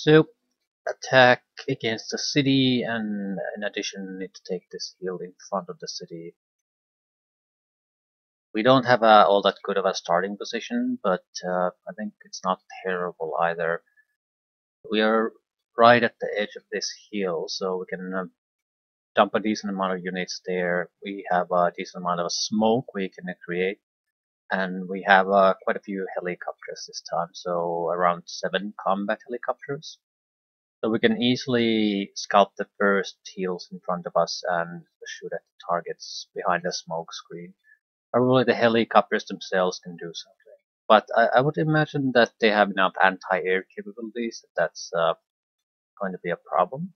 So, attack against the city, and in addition need to take this hill in front of the city. We don't have all that good of a starting position, but I think it's not terrible either. We are right at the edge of this hill, so we can dump a decent amount of units there. We have a decent amount of smoke we can create, and we have quite a few helicopters this time, so around 7 combat helicopters. So we can easily scout the first hills in front of us and shoot at the targets behind the smoke screen. Probably the helicopters themselves can do something. But I would imagine that they have enough anti-air capabilities that that's going to be a problem.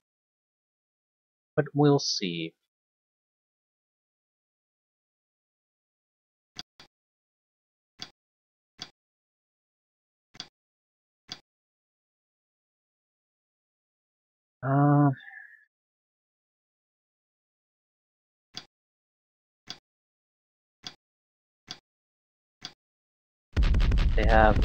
But we'll see. Uh, they have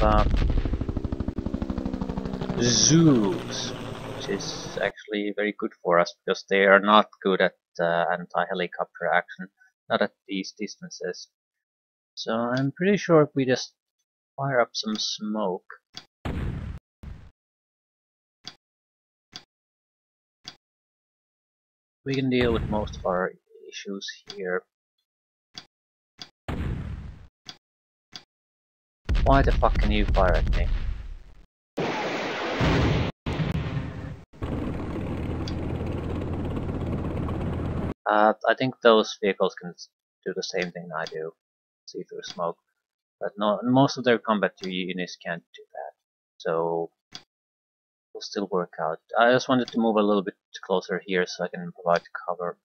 zoos, which is actually very good for us because they are not good at anti-helicopter action, not at these distances. So I'm pretty sure if we just fire up some smoke, we can deal with most of our issues here. Why the fuck can you fire at me? I think those vehicles can do the same thing I do, see through smoke. But no, most of their combat units can't do that. So will still work out. I just wanted to move a little bit closer here so I can provide cover.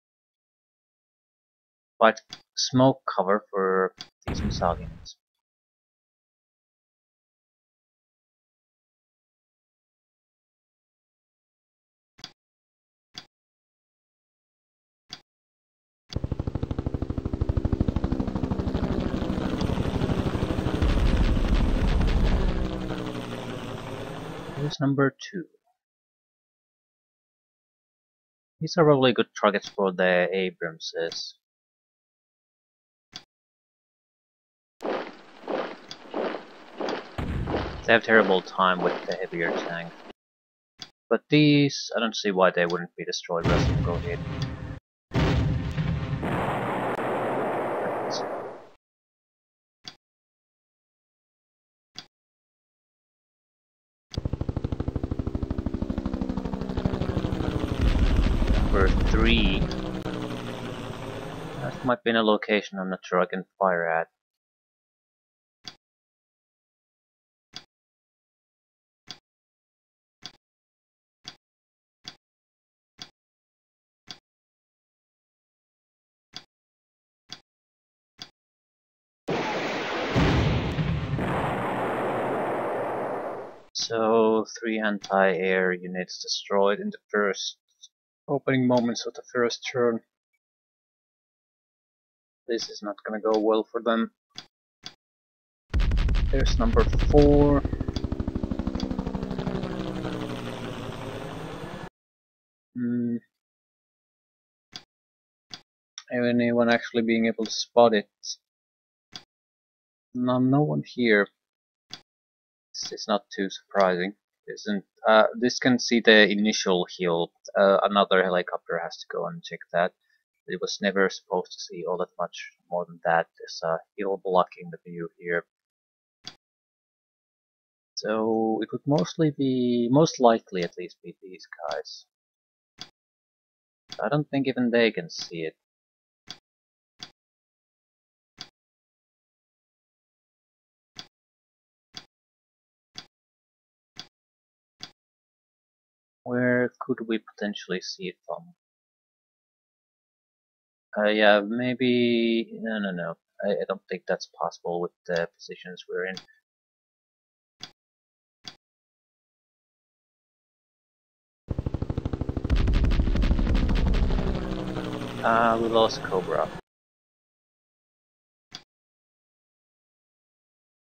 Provide smoke cover for these missile units. Here's number 2. These are really good targets for the Abramses. They have terrible time with the heavier tank. But these, I don't see why they wouldn't be destroyed. Let's go ahead. Number 3. That might be in a location I'm not sure I can fire at. So 3 anti-air units destroyed in the first opening moments of the first turn. This is not gonna go well for them. There's number 4. Anyone actually being able to spot it? No one here. This is not too surprising. Isn't this can see the initial hill. Another helicopter has to go and check that. It was never supposed to see all that much more than that. There's a hill blocking the view here. So it would most likely at least be these guys. I don't think even they can see it. Where could we potentially see it from? Yeah, maybe... No. I don't think that's possible with the positions we're in. We lost Cobra.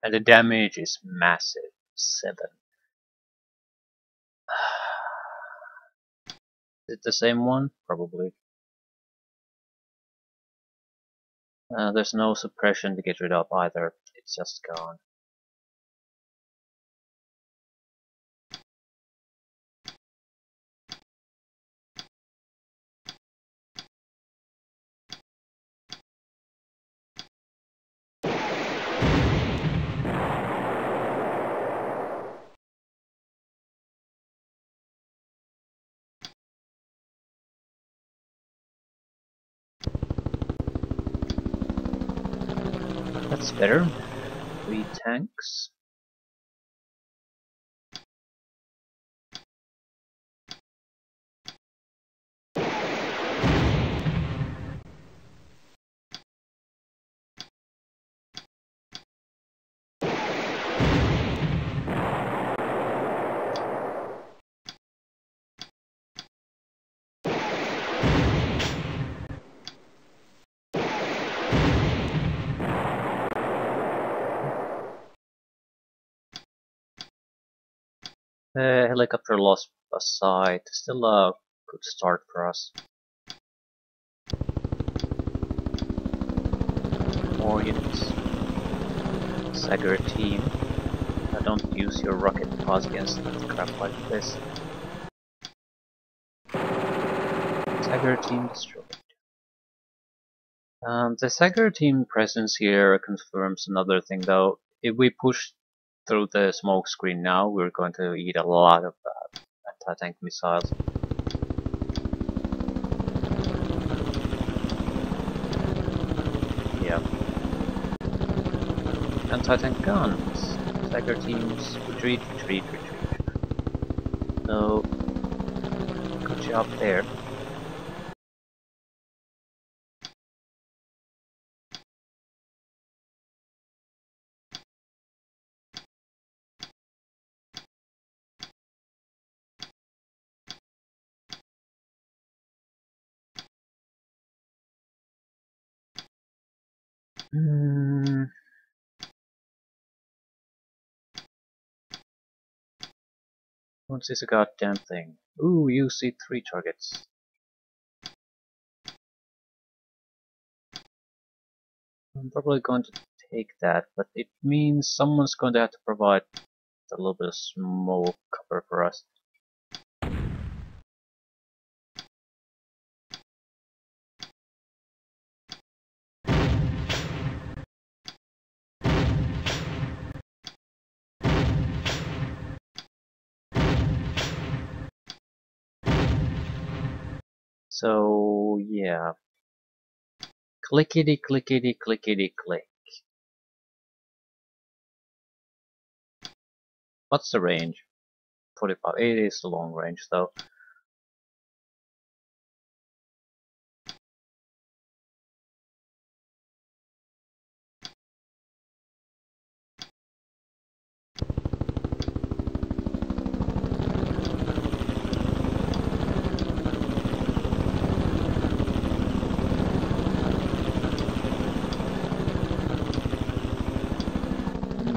And the damage is massive. 7. Is it the same one? Probably. There's no suppression to get rid of either. It's just gone. That's better. 3 tanks. Helicopter loss aside, still a good start for us. More units. Sagger team. Don't use your rocket pods against crap like this. Sagger team destroyed. The Sagger team presence here confirms another thing though. If we push through the smoke screen now, we're going to eat a lot of anti-tank missiles. Yep. Anti-tank guns. Sagger teams, retreat, retreat, retreat. So, good job there. What's this goddamn thing? Ooh, you see 3 targets. I'm probably going to take that, but it means someone's going to have to provide a little bit of smoke cover for us. So, yeah. Clickety clickety clickety click. What's the range? 45. It is the long range though.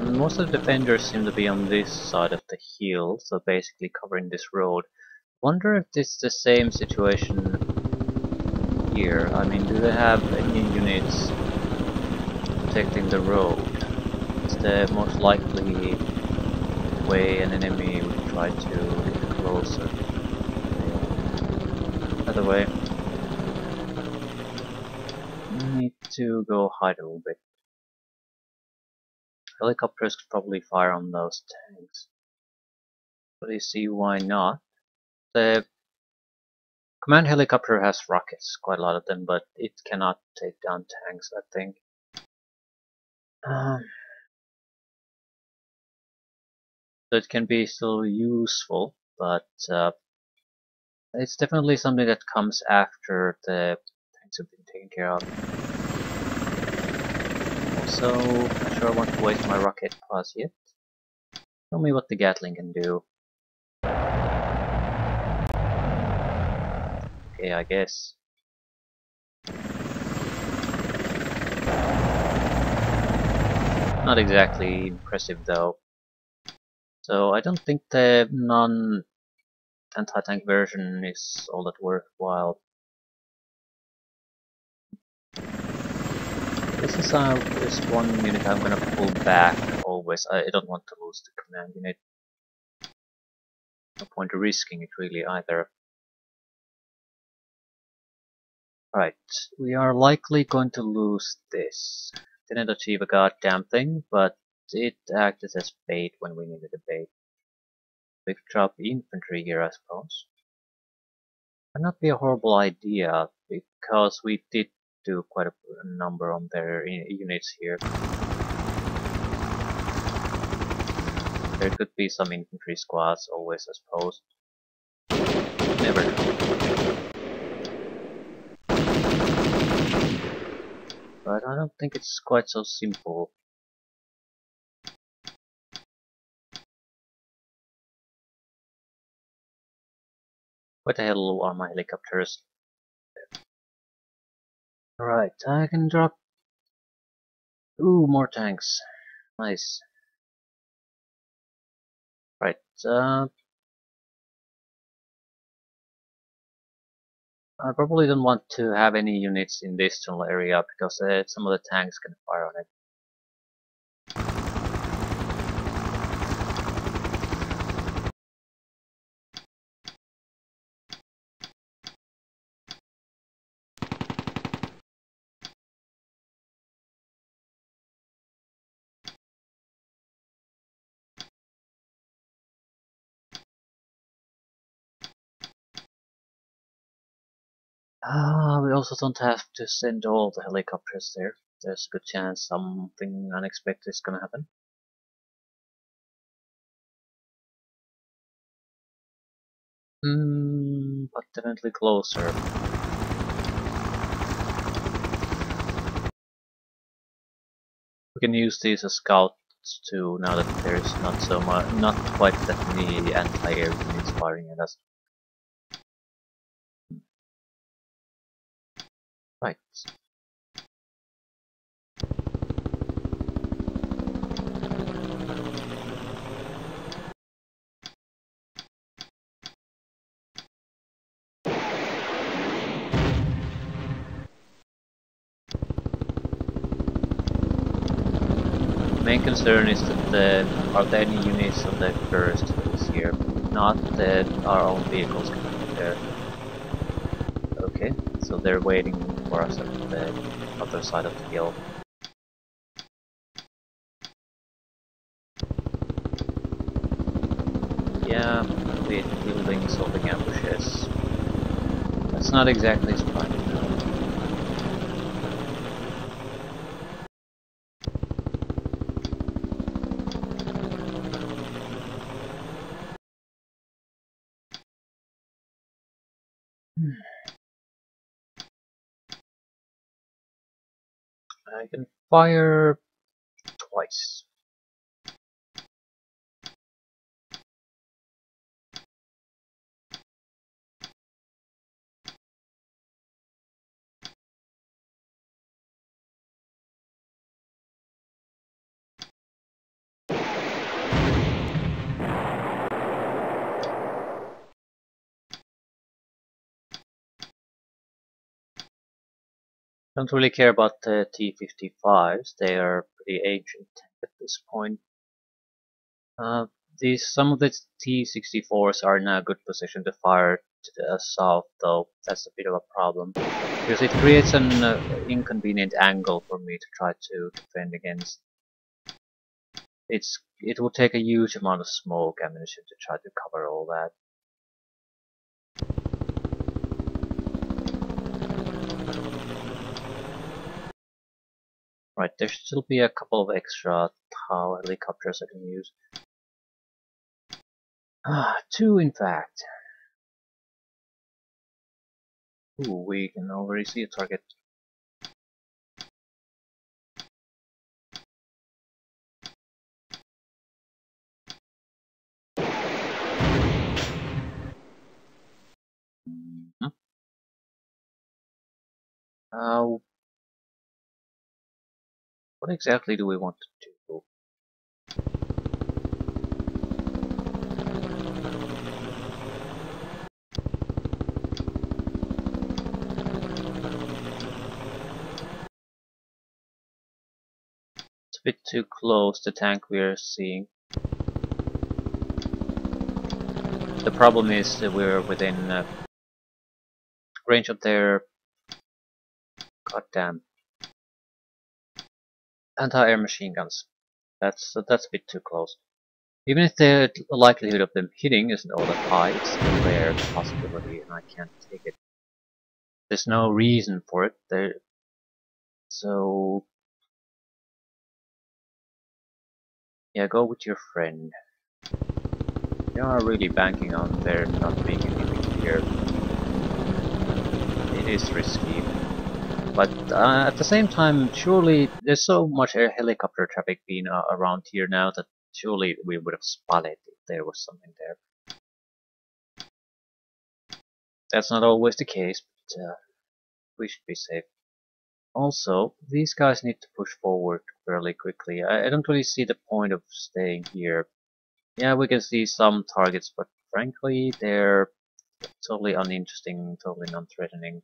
Most of the defenders seem to be on this side of the hill, so basically covering this road. Wonder if this is the same situation here. I mean, do they have any units protecting the road? It's the most likely way an enemy would try to get closer. Either way, we need to go hide a little bit. Helicopters could probably fire on those tanks. But you see why not. The command helicopter has rockets, quite a lot of them, but it cannot take down tanks, I think. So it can be still useful, but it's definitely something that comes after the tanks have been taken care of. Also, not sure I want to waste my rocket pods yet. Show me what the Gatling can do. Okay, I guess. Not exactly impressive though. So I don't think the anti-tank version is all that worthwhile. This is this one unit I'm gonna pull back always. I don't want to lose the command unit. No point risking it really either. Right, we are likely going to lose this. Didn't achieve a goddamn thing, but it acted as bait when we needed a bait. We could drop infantry here, I suppose. Might not be a horrible idea, because we did do quite a number on their units here. There could be some infantry squads always, I suppose. Never know. But I don't think it's quite so simple. What the hell are my helicopters? Right, I can drop... Ooh, more tanks. Nice. Right, I probably don't want to have any units in this tunnel area because some of the tanks can fire on it. We also don't have to send all the helicopters there. There's a good chance something unexpected is gonna happen. But definitely closer. We can use these as scouts too, now that there's not quite that many anti-air units firing at us. Right. Main concern is that are there any units on the first hills here? Not that our own vehicles can get there. Okay, so they're waiting for us at the other side of the hill. Yeah, we're building solving ambushes. That's not exactly surprising. I can fire twice. Don't really care about the T-55s, they are pretty ancient at this point. Some of the T-64s are in a good position to fire to the south, though that's a bit of a problem. Because it creates an inconvenient angle for me to try to defend against. It will take a huge amount of smoke ammunition to try to cover all that. Right, there should still be a couple of extra Tau helicopters I can use. Two in fact. Ooh, we can already see a target. What exactly do we want to do? bit too close, the tank we're seeing. The problem is that we're within range of their goddamn anti-air machine guns. That's a bit too close. Even if the likelihood of them hitting isn't all that high, it's still there, the possibility, and I can't take it. There's no reason for it. So yeah, go with your friend. You are really banking on there not being anything here. It is risky. But at the same time, surely there's so much helicopter traffic being around here now that surely we would have spotted if there was something there. That's not always the case, but we should be safe. Also, these guys need to push forward fairly quickly. I don't really see the point of staying here. Yeah, we can see some targets, but frankly, they're totally uninteresting, totally non-threatening.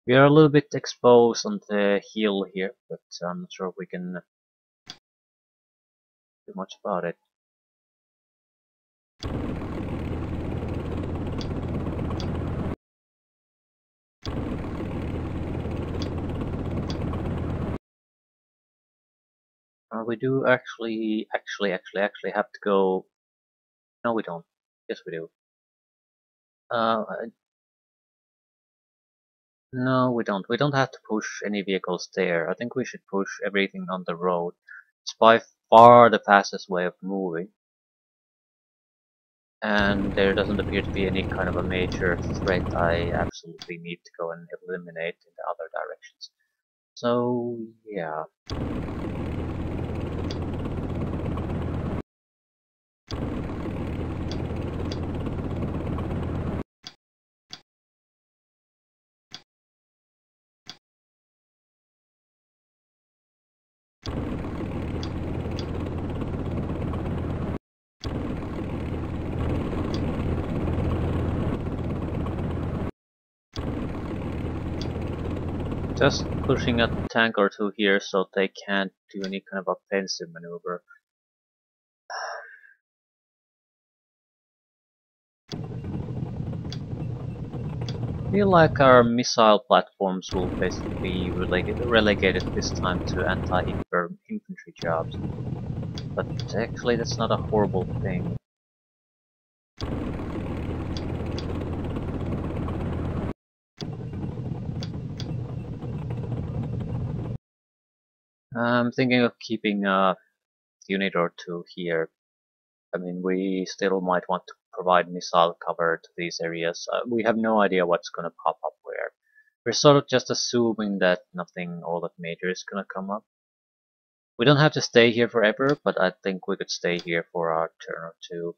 We are a little bit exposed on the hill here, but I'm not sure if we can do much about it. We do actually have to go. No, we don't. Yes, we do. No, we don't. We don't have to push any vehicles there. I think we should push everything on the road. It's by far the fastest way of moving. And there doesn't appear to be any kind of a major threat I absolutely need to go and eliminate in the other directions. So, yeah. Just pushing a tank or two here so they can't do any kind of offensive maneuver. I feel like our missile platforms will basically be relegated this time to anti-infantry jobs. But actually that's not a horrible thing. I'm thinking of keeping a unit or two here. I mean, we still might want to provide missile cover to these areas. We have no idea what's going to pop up where. We're sort of just assuming that nothing all that major is going to come up. We don't have to stay here forever, but I think we could stay here for a turn or two.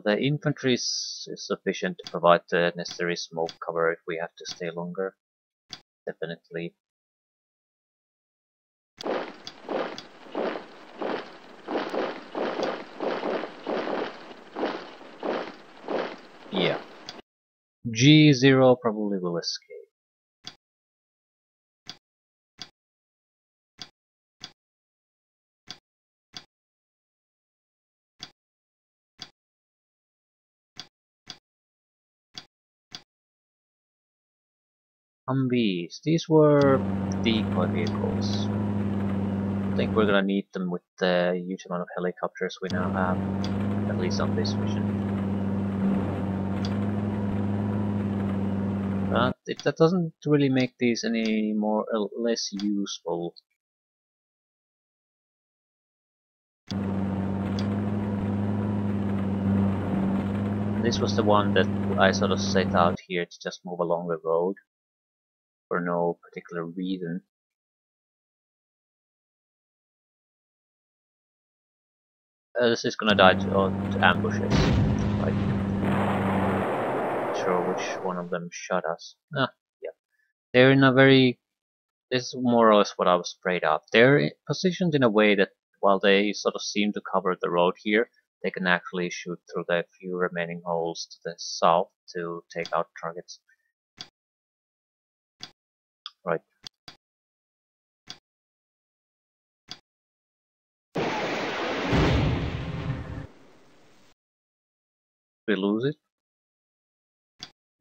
The infantry is sufficient to provide the necessary smoke cover if we have to stay longer. Definitely. Yeah. G0 probably will escape. Humvees. These were decoy vehicles. I think we're gonna need them with the huge amount of helicopters we now have, at least on this mission. But that doesn't really make these any more less useful. And this was the one that I sort of set out here to just move along the road for no particular reason. This is gonna die to ambushes. Like, not sure which one of them shot us. Yeah. They're in a very. This is more or less what I was afraid of. They're positioned in a way that while they sort of seem to cover the road here, they can actually shoot through the few remaining holes to the south to take out targets. Right. We lose it?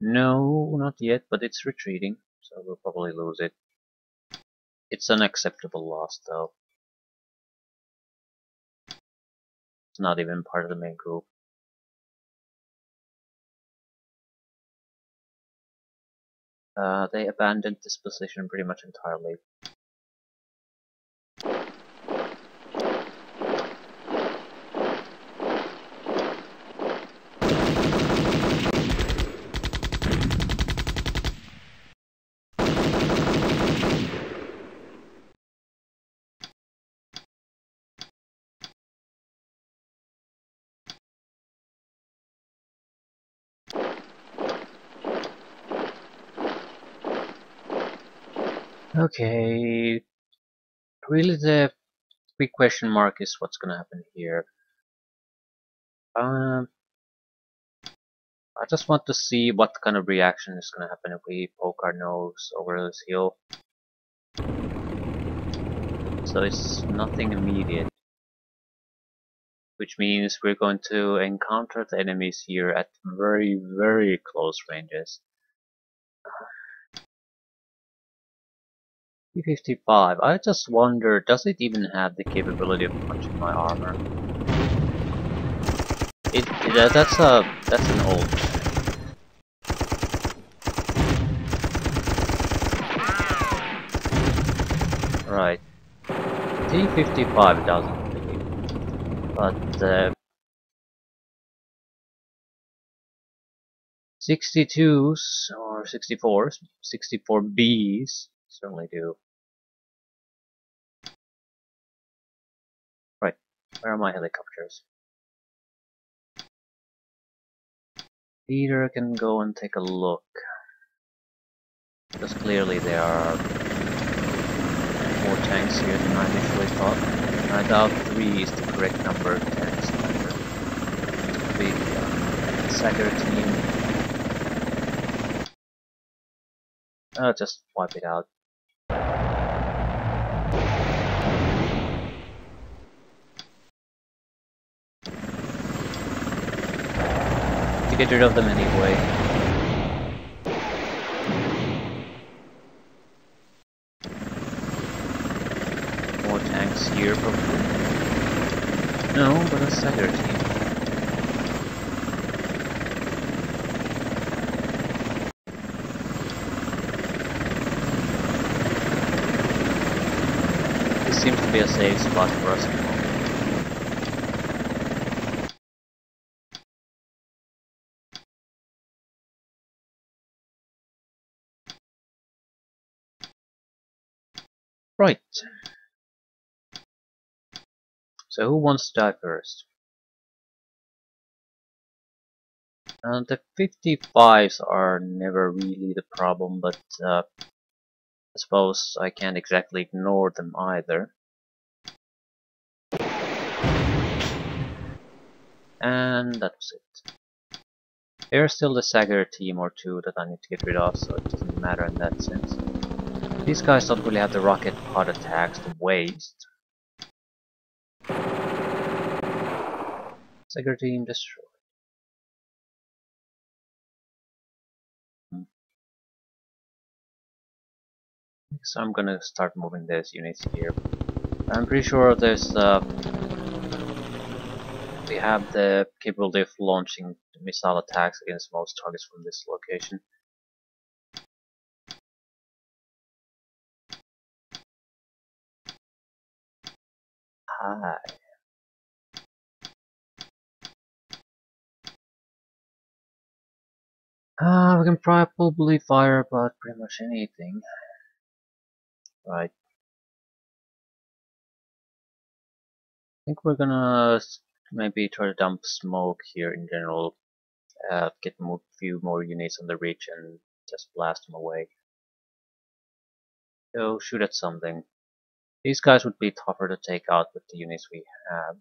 No, not yet, but it's retreating, so we'll probably lose it. It's an acceptable loss, though. It's not even part of the main group. They abandoned this position pretty much entirely. Okay, really the big question mark is what's gonna happen here. I just want to see what kind of reaction is gonna happen if we poke our nose over this hill. So it's nothing immediate, which means we're going to encounter the enemies here at very, very close ranges. P55, I just wonder, does it even have the capability of punching my armor? That's an old. Right. T55 doesn't really, but 62s or 64s, 64Bs certainly do. Right, where are my helicopters? Peter can go and take a look, because clearly there are more tanks here than I initially thought. I doubt 3 is the correct number of tanks either. Big Sager team. I'll just wipe it out. To get rid of them anyway. More tanks here probably. No, but a Sager team. This seems to be a safe spot for us at the moment. Right. So who wants to die first? The 55s are never really the problem, but I suppose I can't exactly ignore them either. And that was it. There's still the Sager team or two that I need to get rid of, so it doesn't matter in that sense. These guys don't really have the rocket pod attacks to waste. Sager team destroyed. So I'm gonna start moving these units here. I'm pretty sure there's we have the capability of launching missile attacks against most targets from this location. Hi. We can probably fire about pretty much anything. Right. I think we're gonna maybe try to dump smoke here in general. Get a few more units on the ridge and just blast them away. So shoot at something. These guys would be tougher to take out with the units we have.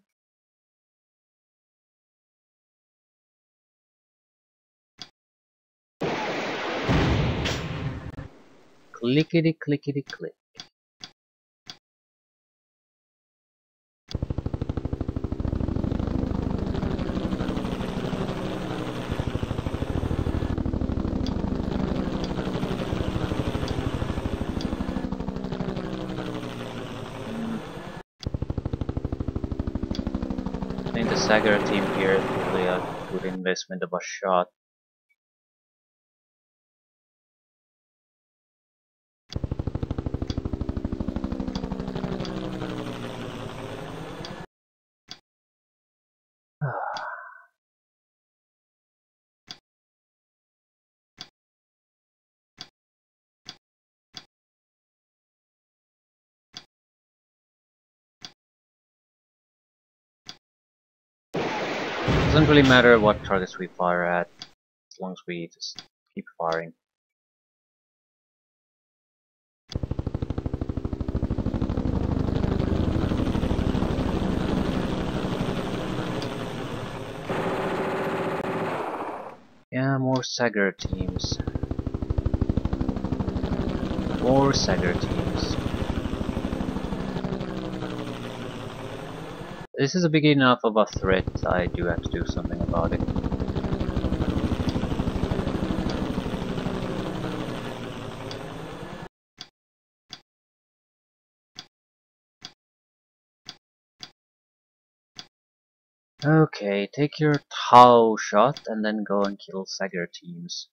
Clickety clickety click. I think the Sagar team here is really a good investment of a shot. Doesn't really matter what targets we fire at, as long as we just keep firing. Yeah, more Sagar teams. More Sagar teams. This is a big enough of a threat, I do have to do something about it. Okay, take your Tau shot and then go and kill Sagar teams.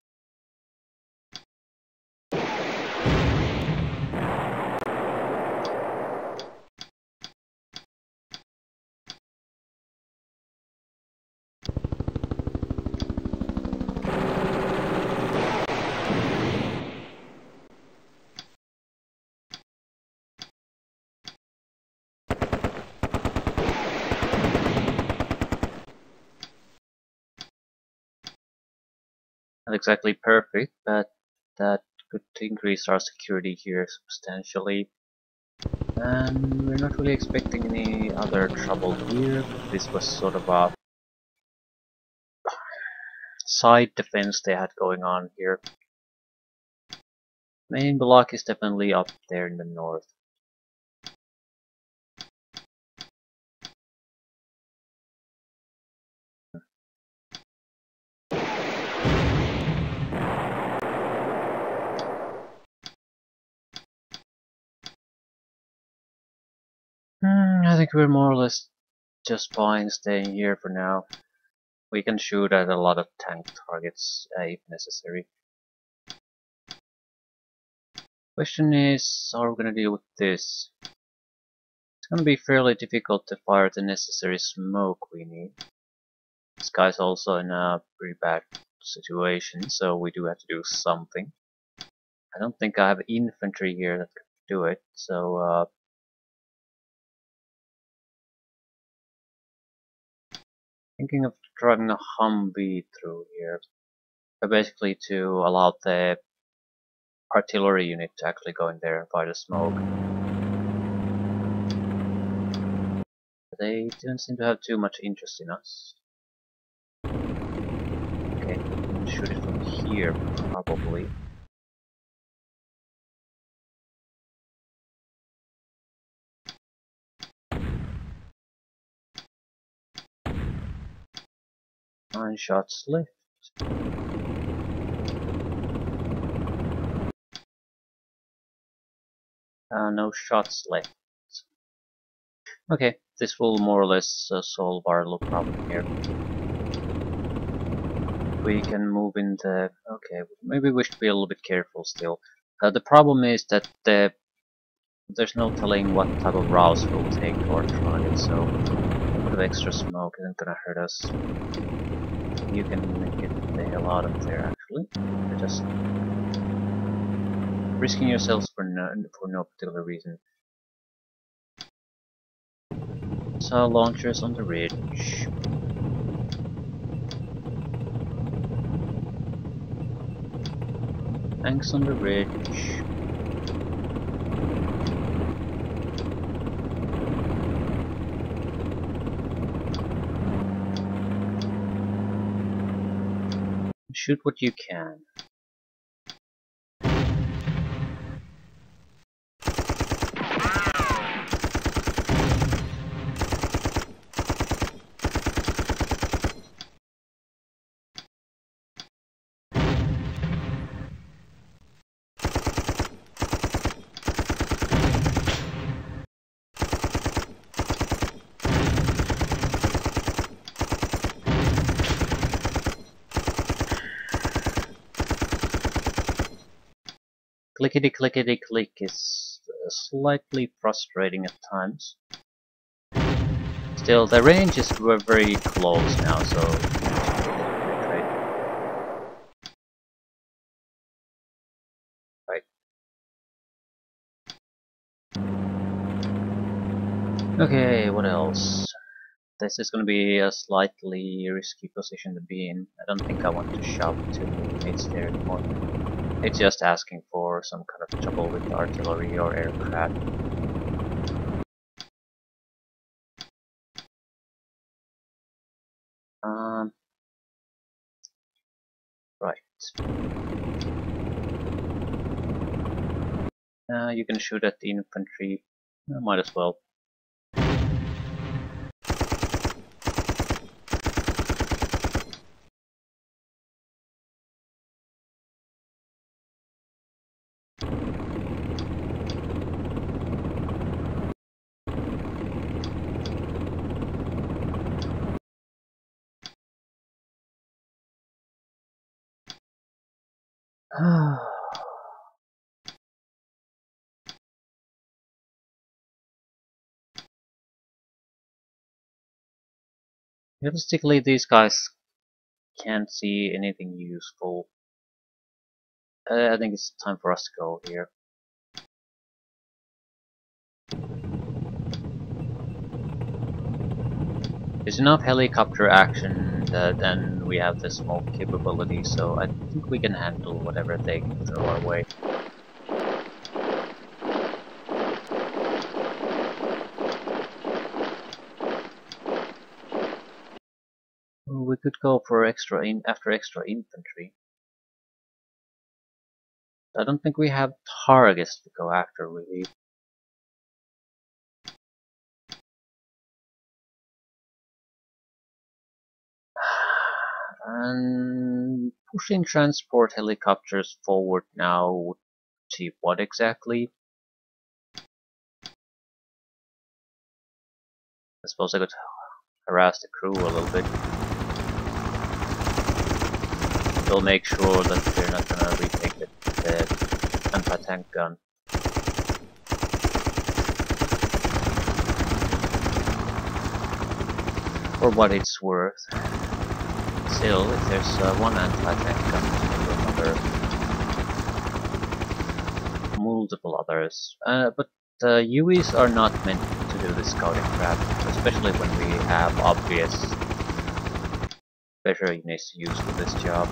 Not exactly perfect, but that could increase our security here substantially. And we're not really expecting any other trouble here. This was sort of a side defense they had going on here. Main block is definitely up there in the north. I think we're more or less just fine staying here for now. We can shoot at a lot of tank targets if necessary. Question is, how are we gonna deal with this? It's gonna be fairly difficult to fire the necessary smoke we need. This guy's also in a pretty bad situation, so we do have to do something. I don't think I have infantry here that could do it, so thinking of driving a Humvee through here, basically to allow the artillery unit to actually go in there and fire the smoke. But they don't seem to have too much interest in us. Okay, shoot it from here, probably. Nine shots left. No shots left. Okay, this will more or less solve our little problem here. We can move into... okay, maybe we should be a little bit careful still. The problem is that there's no telling what type of routes we'll take to our target, so a bit of extra smoke isn't gonna hurt us. You can get the hell out of there, actually. You're just risking yourselves for no particular reason. So launchers on the ridge. Tanks on the ridge. Shoot what you can. clickety clickety click is slightly frustrating at times. Still, the range is very close now, so right. Okay, what else? This is going to be a slightly risky position to be in. I don't think I want to shove too many mates there anymore. It's just asking for some kind of trouble with artillery or aircraft. Right. You can shoot at the infantry. Might as well. Realistically, these guys can't see anything useful. I think it's time for us to go here. There's enough helicopter action then we have the smoke capability, so I think we can handle whatever they throw our way. We could go for extra infantry. I don't think we have targets to go after really. And pushing transport helicopters forward now would achieve what exactly? I suppose I could harass the crew a little bit. We'll make sure that they're not gonna retake the anti-tank gun. For what it's worth. Still, if there's one anti-tank gun, multiple others. But UEs are not meant to do the scouting crap, especially when we have obvious better units to use for this job.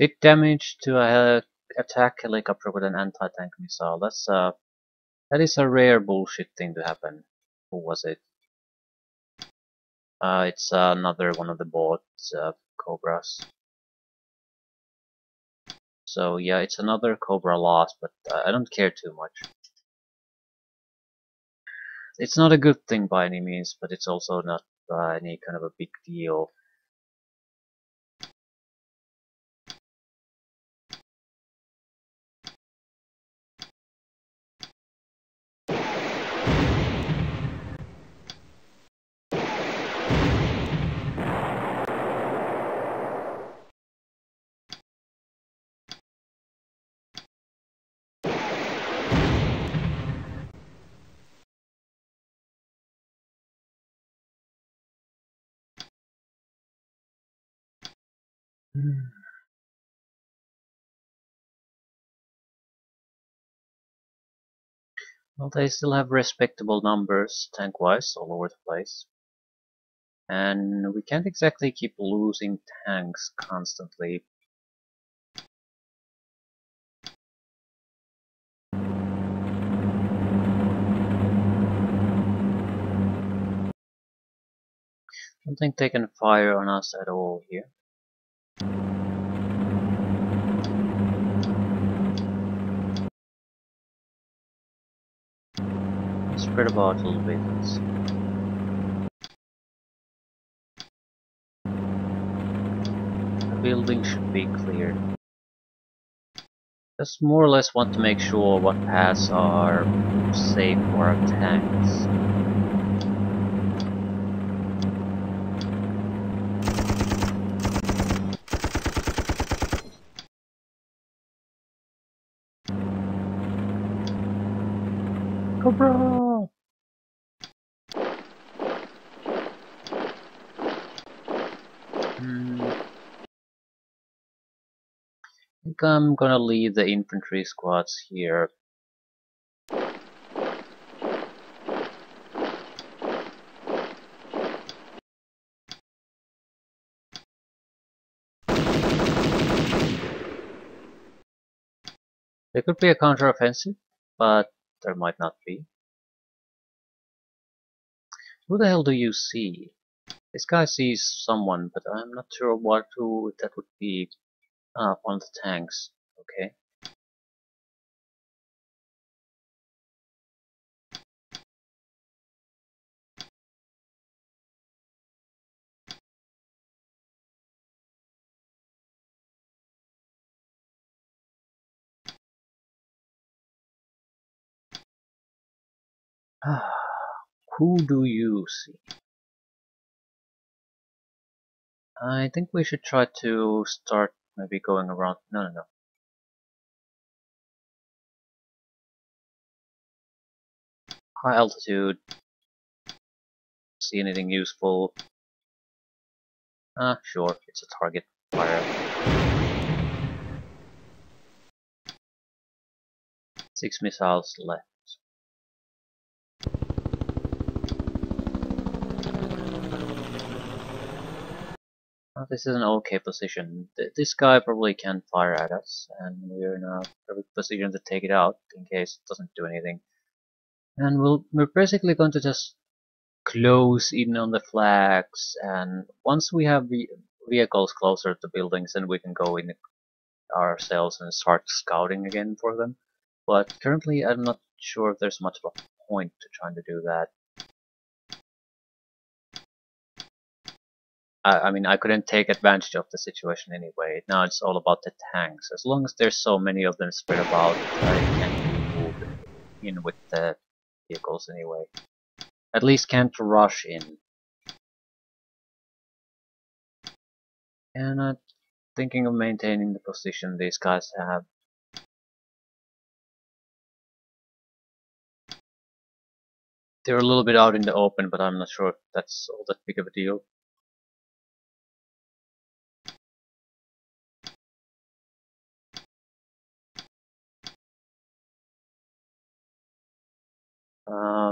Did damage to a attack helicopter with an anti-tank missile. That is a rare bullshit thing to happen. Who was it? It's another one of the bought Cobras. So yeah, it's another Cobra loss, but I don't care too much. It's not a good thing by any means, but it's also not any kind of a big deal. Well, they still have respectable numbers, tank-wise, all over the place. And we can't exactly keep losing tanks constantly. I don't think they can fire on us at all here. Spread about a little bit. building should be cleared. Just more or less want to make sure what paths are safe for our tanks. Cobra! I think I'm gonna leave the infantry squads here. There could be a counter-offensive, but there might not be. Who the hell do you see? This guy sees someone, but I'm not sure who that would be. Ah, one of the tanks. Okay. Who do you see? I think we should try to start maybe going around. No. High altitude. See anything useful? Ah, sure, it's a target fire. 6 missiles left. This is an okay position. This guy probably can fire at us, and we're in a perfect position to take it out in case it doesn't do anything. And we're basically going to just close in on the flags, and once we have the vehicles closer to buildings, then we can go in ourselves and start scouting again for them. But currently I'm not sure if there's much of a point to trying to do that. I mean, I couldn't take advantage of the situation anyway. Now it's all about the tanks. As long as there's so many of them spread about, I can't move in with the vehicles anyway. At least can't rush in. And I'm thinking of maintaining the position these guys have. They're a little bit out in the open, but I'm not sure if that's all that big of a deal.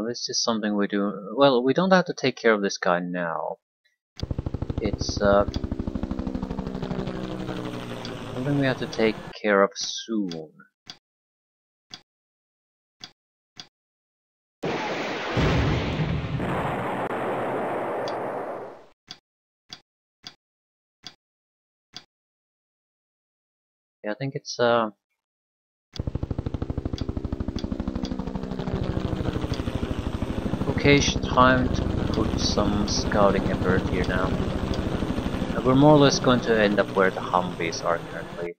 This is something we do. Well, we don't have to take care of this guy now. It's something we have to take care of soon. Yeah, I think it's okay, time to put some scouting effort here now. We're more or less going to end up where the Humvees are currently.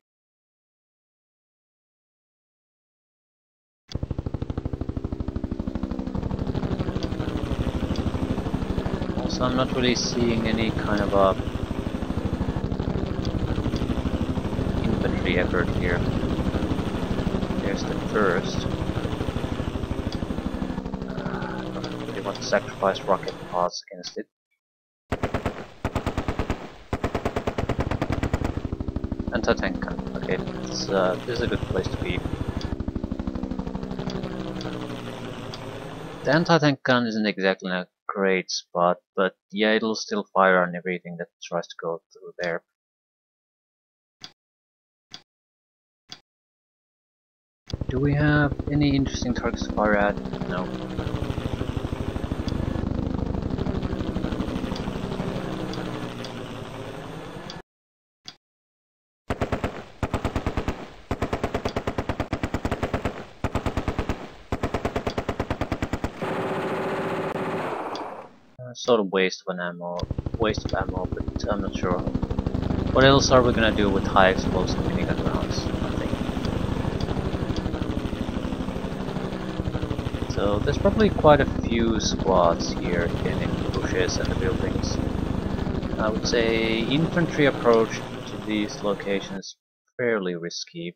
Also, I'm not really seeing any kind of a infantry effort here. There's the first. Want to sacrifice rocket pods against it. Anti-tank gun. Okay, this is a good place to be. The anti-tank gun isn't exactly in a great spot, but yeah, it'll still fire on everything that tries to go through there. Do we have any interesting targets to fire at? No. Sort of waste of ammo, but I'm not sure What else are we gonna do with high explosive minigun rounds? Nothing. So there's probably quite a few squads here hidden in the bushes and the buildings. I would say infantry approach to these locations is fairly risky.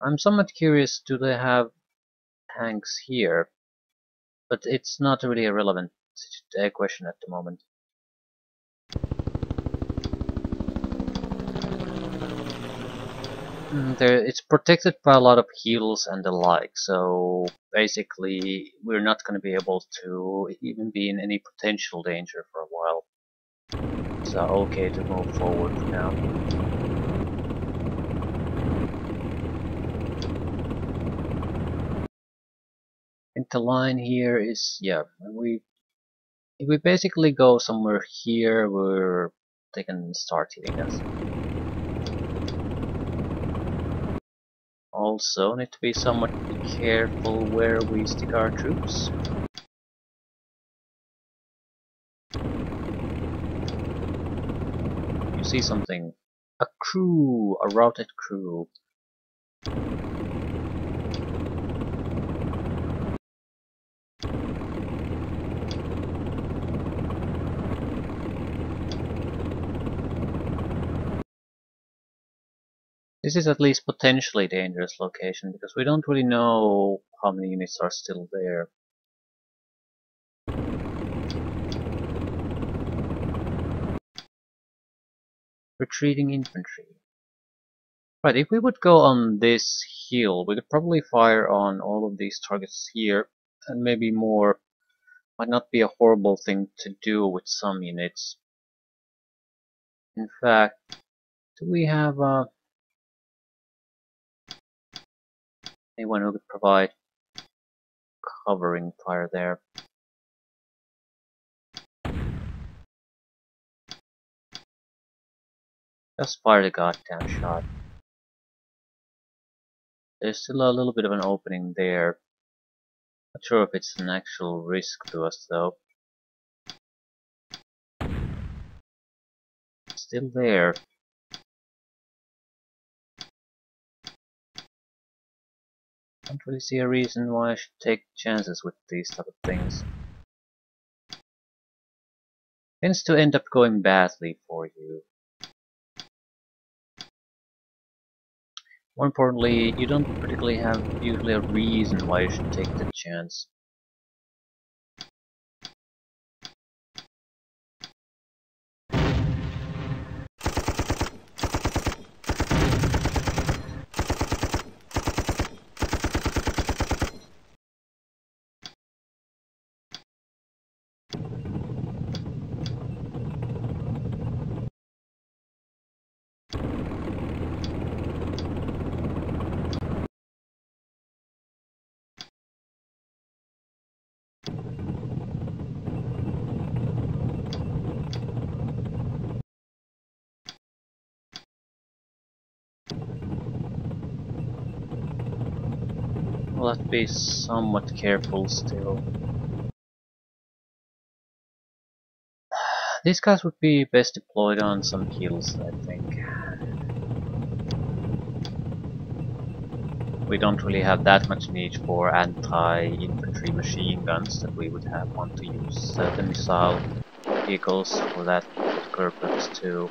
I'm somewhat curious, do they have tanks here? But it's not really a relevant question at the moment. It's protected by a lot of hills and the like, so basically we're not going to be able to even be in any potential danger for a while. So okay to move forward for now. I think the line here is, yeah, if we basically go somewhere here, they can start hitting us. Also need to be somewhat careful where we stick our troops. You see something. A crew! A routed crew. This is at least potentially dangerous location because we don't really know how many units are still there. Retreating infantry. Right, if we would go on this hill, we could probably fire on all of these targets here, and maybe more. Might not be a horrible thing to do with some units. In fact, do we have anyone who could provide covering fire there? Just fire the goddamn shot. There's still a little bit of an opening there. Not sure if it's an actual risk to us though. Still there. Don't really see a reason why I should take chances with these type of things. Tends to end up going badly for you. More importantly, you don't particularly have usually a reason why you should take the chance. We'll have to be somewhat careful still. These guys would be best deployed on some hills, I think. We don't really have that much need for anti-infantry machine guns that we would want to use the missile vehicles for that particular purpose too.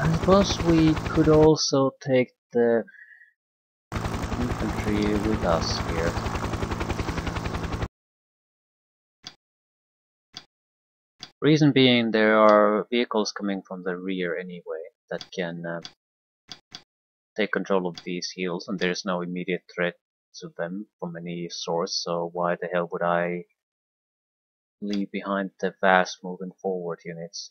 I suppose we could also take the infantry with us here. Reason being, there are vehicles coming from the rear anyway that can take control of these hills, and there's no immediate threat to them from any source, so why the hell would I leave behind the fast moving forward units?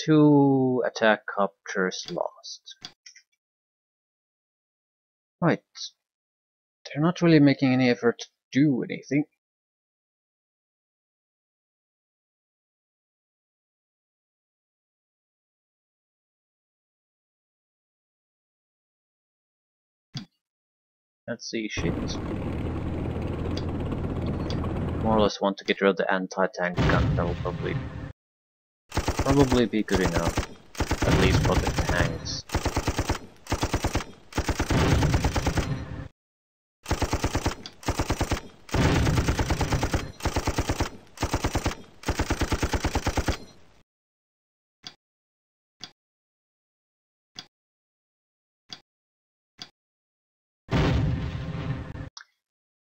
2 attack copters lost. Right. They're not really making any effort to do anything. Let's see, shit. More or less want to get rid of the anti-tank gun. That will probably be good enough, at least for the tanks.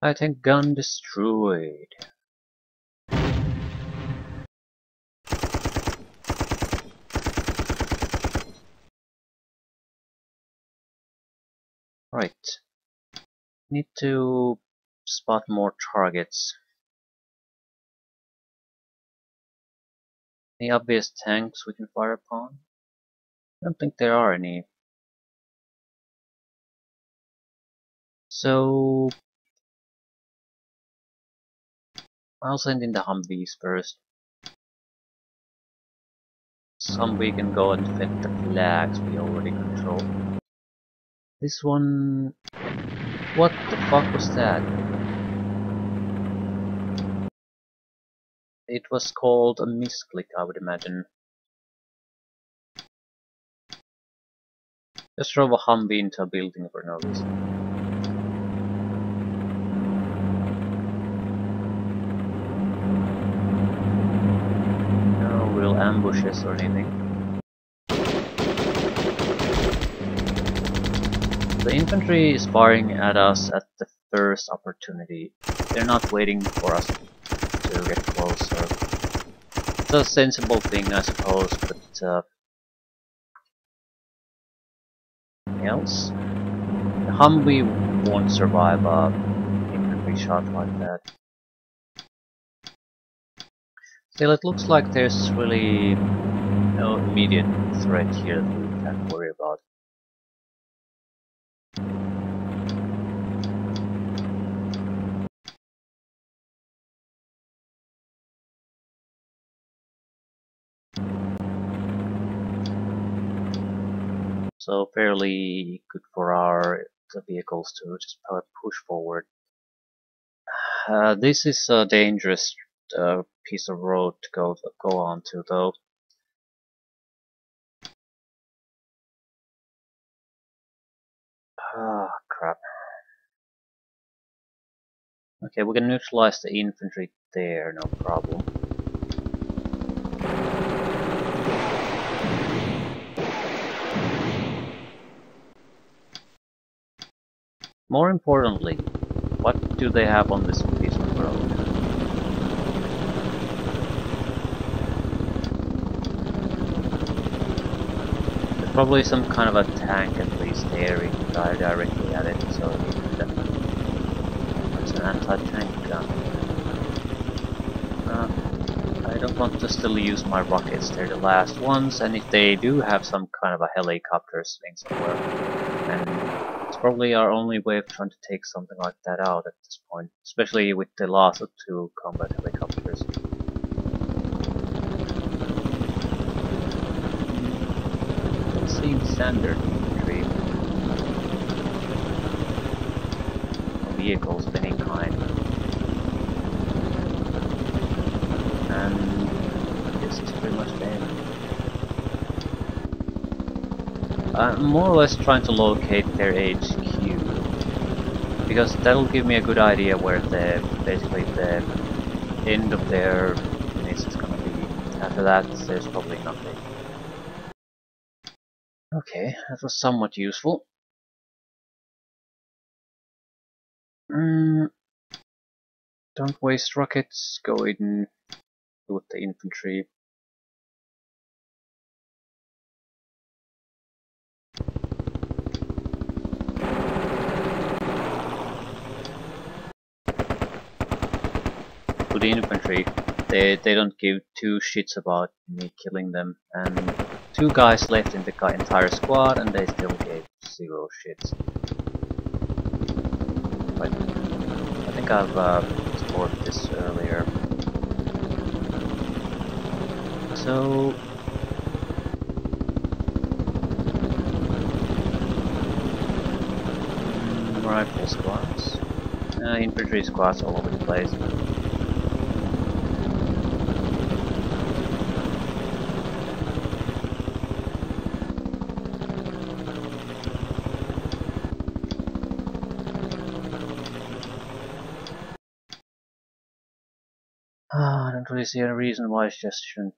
I think gun destroyed. Right. Need to spot more targets. Any obvious tanks we can fire upon? I don't think there are any. So I'll send in the Humvees first. Some we can go and defend the flags we already control. This one... What the fuck was that? It was called a misclick, I would imagine. Just drove a Humvee into a building for no reason. No real ambushes or anything. The infantry is firing at us at the first opportunity. They're not waiting for us to get closer. It's a sensible thing, I suppose, but anything else? The Humvee won't survive a infantry shot like that. Still, it looks like there's really no immediate threat here that we can worry about. So fairly good for our vehicles to just push forward. This is a dangerous piece of road to go on to, though. Ah, crap. Okay, we can neutralize the infantry there, no problem. More importantly, what do they have on this piece of road? There's probably some kind of a tank at least there, we can fire directly at it, so that's an anti-tank gun. I don't want to still use my rockets, they're the last ones, and if they do have some kind of a helicopter swing somewhere, then it's probably our only way of trying to take something like that out at this point, especially with the loss of 2 combat helicopters. It seems standard infantry. Vehicles of any kind. And this is pretty much the end. I'm more or less trying to locate their HQ, because that'll give me a good idea where basically the end of their base is gonna be. After that, there's probably nothing. Okay, that was somewhat useful. Don't waste rockets, go in with the infantry. With the infantry, they don't give 2 shits about me killing them, and 2 guys left in the entire squad and they still gave 0 shits. But I think I've explored this earlier. So rifle squads, infantry squads all over the place. I don't really see any reason why I just shouldn't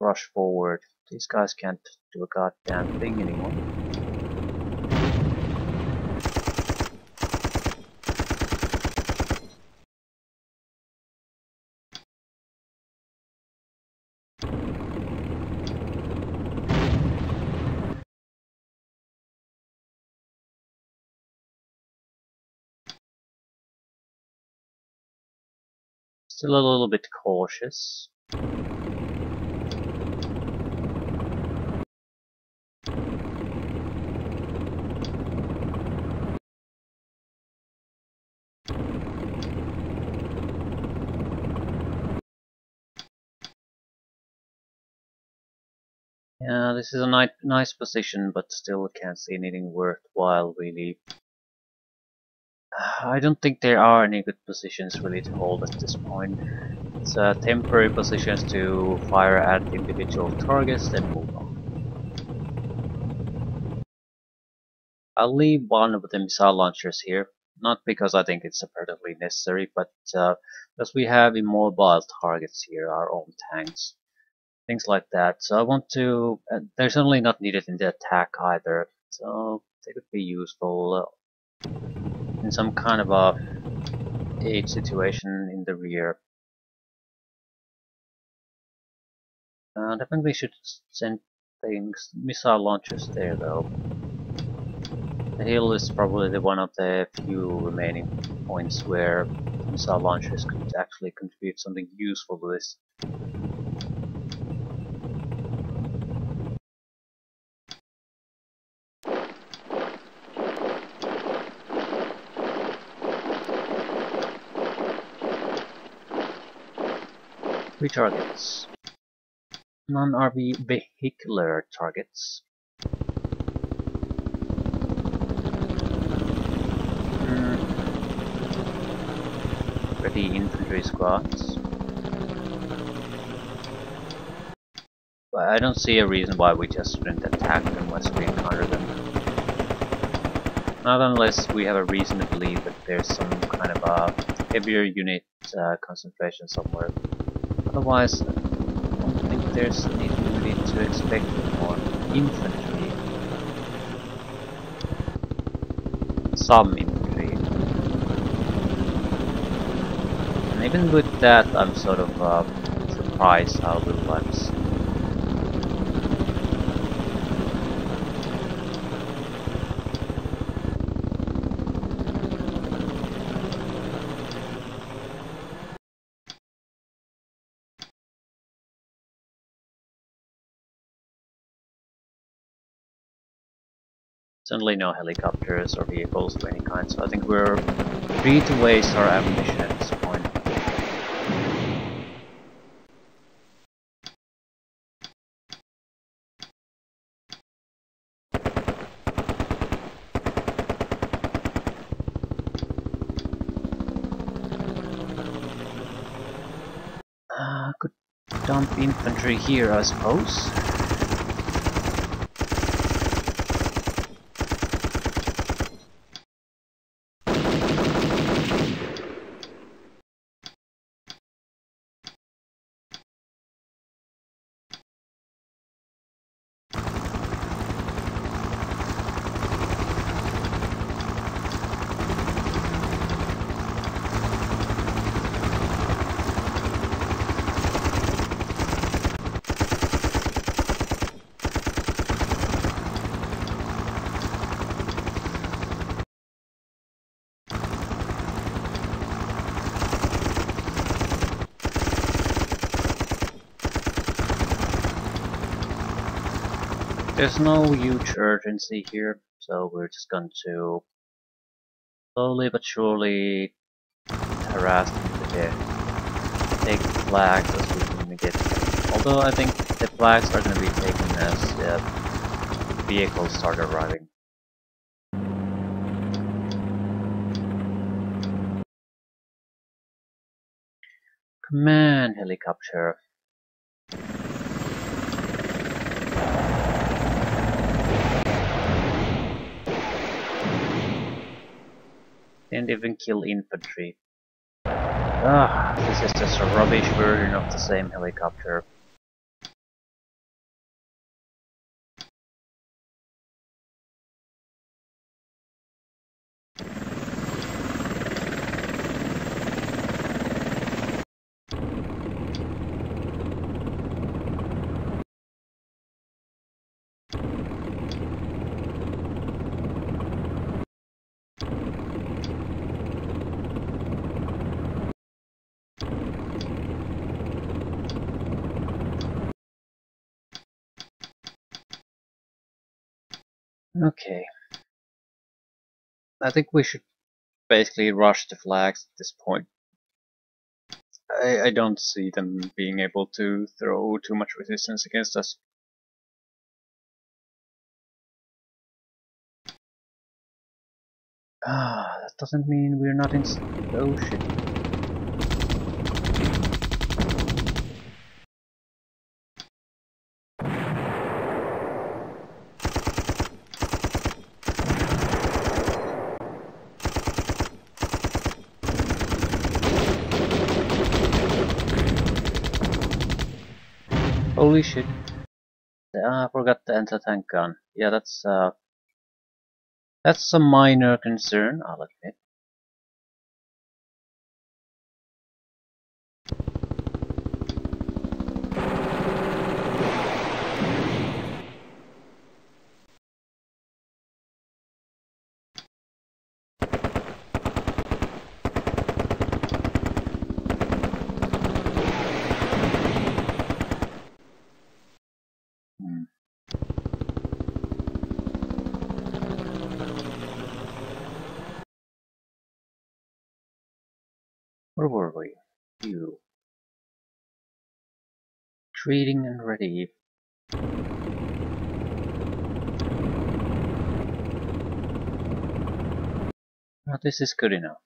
rush forward. These guys can't do a goddamn thing anymore. Still a little bit cautious. Yeah, this is a nice position, but still can't see anything worthwhile really. I don't think there are any good positions really to hold at this point. It's temporary positions to fire at individual targets, then move on. I'll leave one of the missile launchers here, not because I think it's particularly necessary, but because we have immobile targets here, our own tanks, things like that. So I want to. They're certainly not needed in the attack either, so they could be useful in some kind of a aid situation in the rear. Definitely should send things, missile launchers there though. The hill is probably one of the few remaining points where missile launchers could actually contribute something useful to this. Three targets. Non-RV vehicular targets. Ready infantry squads. But I don't see a reason why we just shouldn't attack them unless we encounter them. Not unless we have a reason to believe that there's some kind of a heavier unit concentration somewhere. Otherwise, I don't think there's anything we need to expect more infantry. Some infantry. And even with that, I'm sort of surprised how little I'm seeing. Certainly no helicopters or vehicles of any kind, so I think we're free to waste our ammunition at this point. Could dump infantry here, I suppose. There's no huge urgency here, so we're just going to slowly but surely harass them to death. Take the flags as we can get them. Although I think the flags are going to be taken as vehicles start arriving. Command helicopter. Didn't even kill infantry. Ah, this is just a rubbish version of the same helicopter. Okay. I think we should basically rush the flags at this point. I don't see them being able to throw too much resistance against us. Ah, that doesn't mean we're not in... Oh shit. Holy shit. I forgot the anti-tank gun. Yeah, that's a minor concern, I'll admit. Where were we? You. Treating and ready. Oh, this is good enough.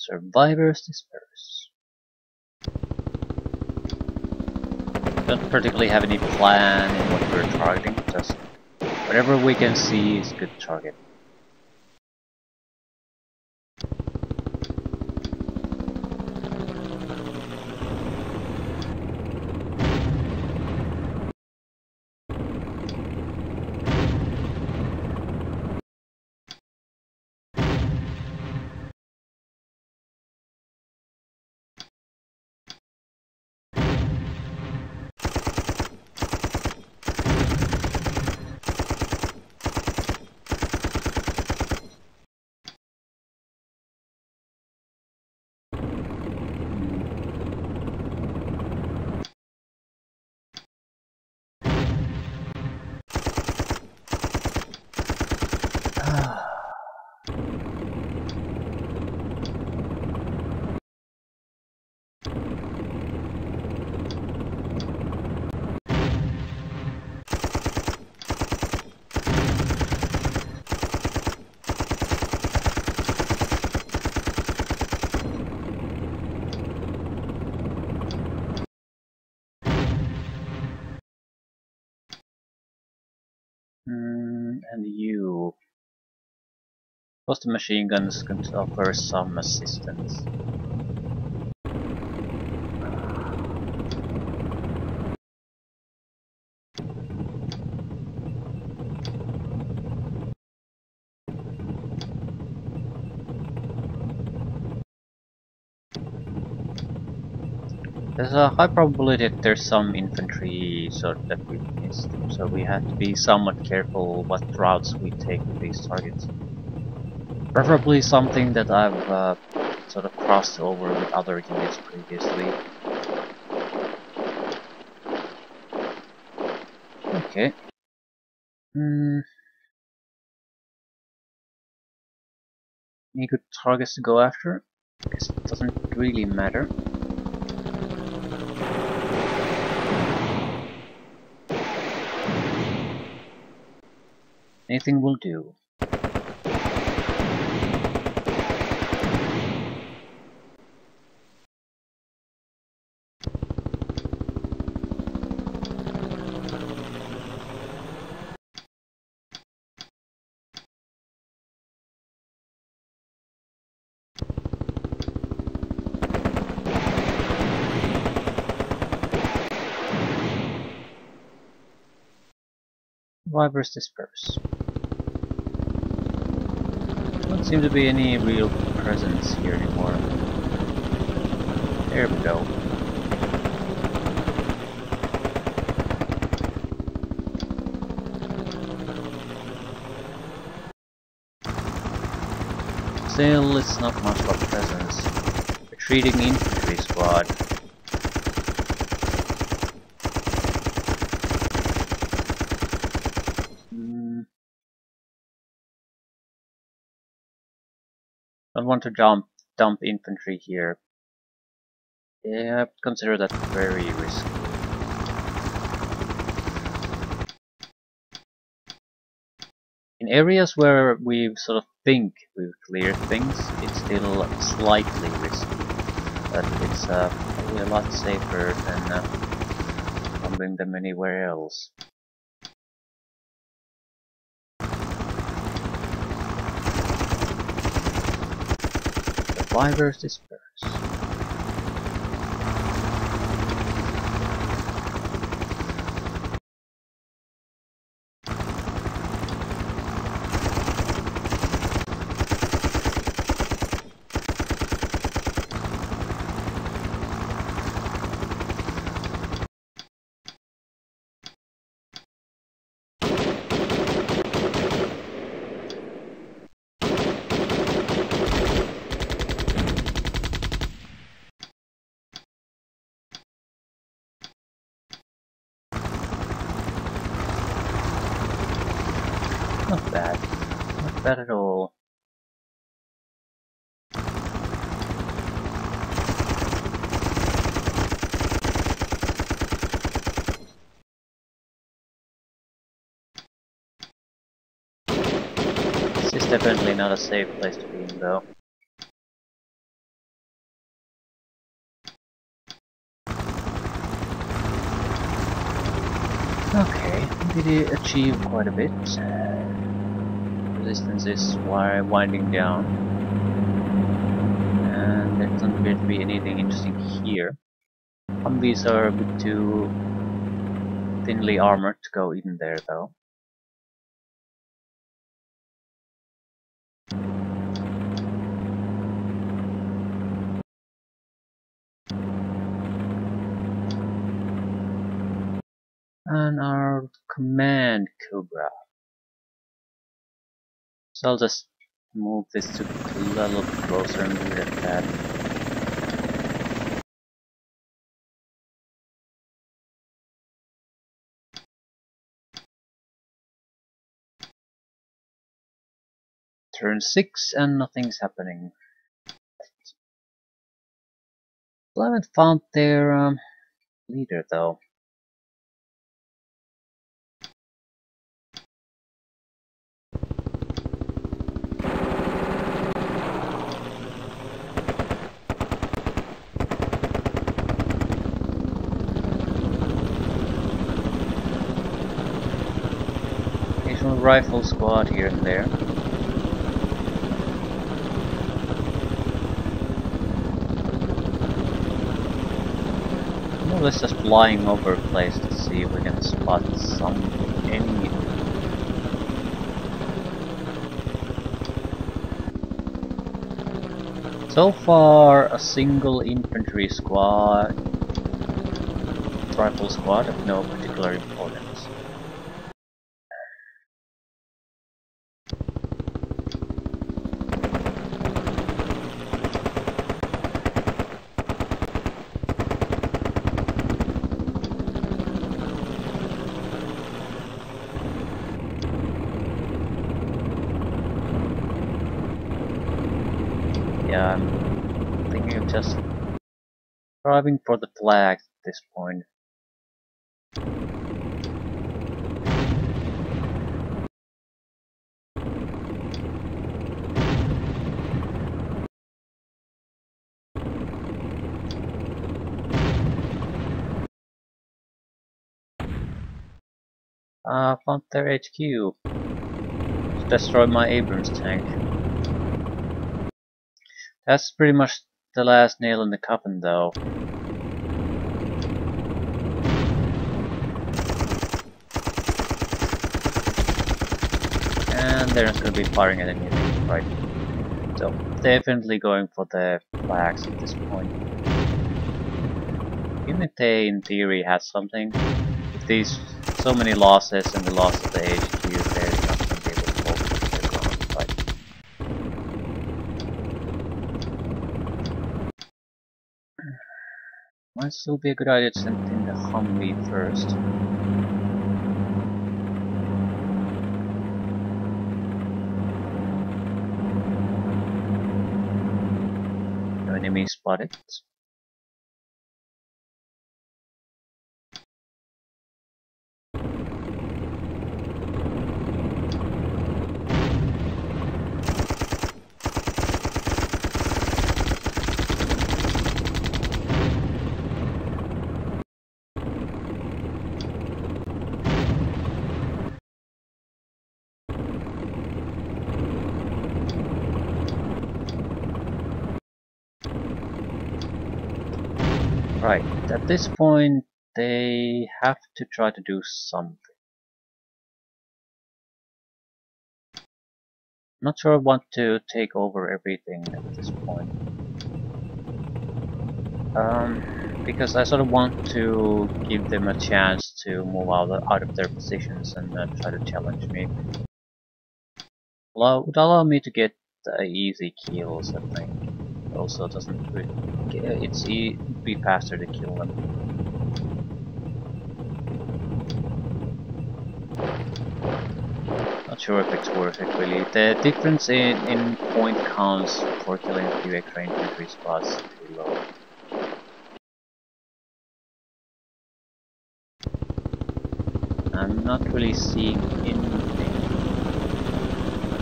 Survivors disperse. Don't particularly have any plan in what we're targeting, just whatever we can see is good target. And you. Plus the machine guns can offer some assistance. There's a high probability that there's some infantry that we missed, so we have to be somewhat careful what routes we take to these targets. Preferably something that I've sort of crossed over with other units previously. Okay. Any good targets to go after? Guess it doesn't really matter. Anything will do. Survivors disperse. Don't seem to be any real presence here anymore. There we go. Still, it's not much of a presence. Retreating infantry squad. Don't want to dump infantry here. Yeah, I consider that very risky. In areas where we sort of think we've cleared things, it's still slightly risky, but it's probably a lot safer than dumping them anywhere else. Survivors disperse. Not bad. Not bad at all. This is definitely not a safe place to be in, though. Okay, we did achieve quite a bit. Resistance is winding down, and there doesn't appear to be anything interesting here. Humvees are a bit too thinly armored to go in there, though. And our command Cobra. So I'll just move this to a little bit closer and leave it at that. Turn 6 and nothing's happening. Still haven't found their leader, though. rifle squad here and there. More or less just flying over a place to see if we can spot some enemy. So far, a single infantry squad, rifle squad of no particular importance. Yeah, I'm thinking of just driving for the flag at this point. Found their HQ. Destroy my Abrams tank. That's pretty much the last nail in the coffin, though. And they're not going to be firing at anything, right? So, definitely going for the flags at this point. Even if they, in theory, had something, if these so many losses and the loss of the HQ, they're not going to be able to hold their ground, right? Might still be a good idea to send in the Humvee first. No enemy spotted. Right, at this point they have to try to do something. Not sure I want to take over everything at this point. Because I sort of want to give them a chance to move out of their positions and try to challenge me. Would allow me to get easy kills, I think. Also doesn't really, it'd be faster to kill them. Not sure if it's worth it really. The difference in point counts for killing a few extra infantry spots is pretty low. I'm not really seeing anything.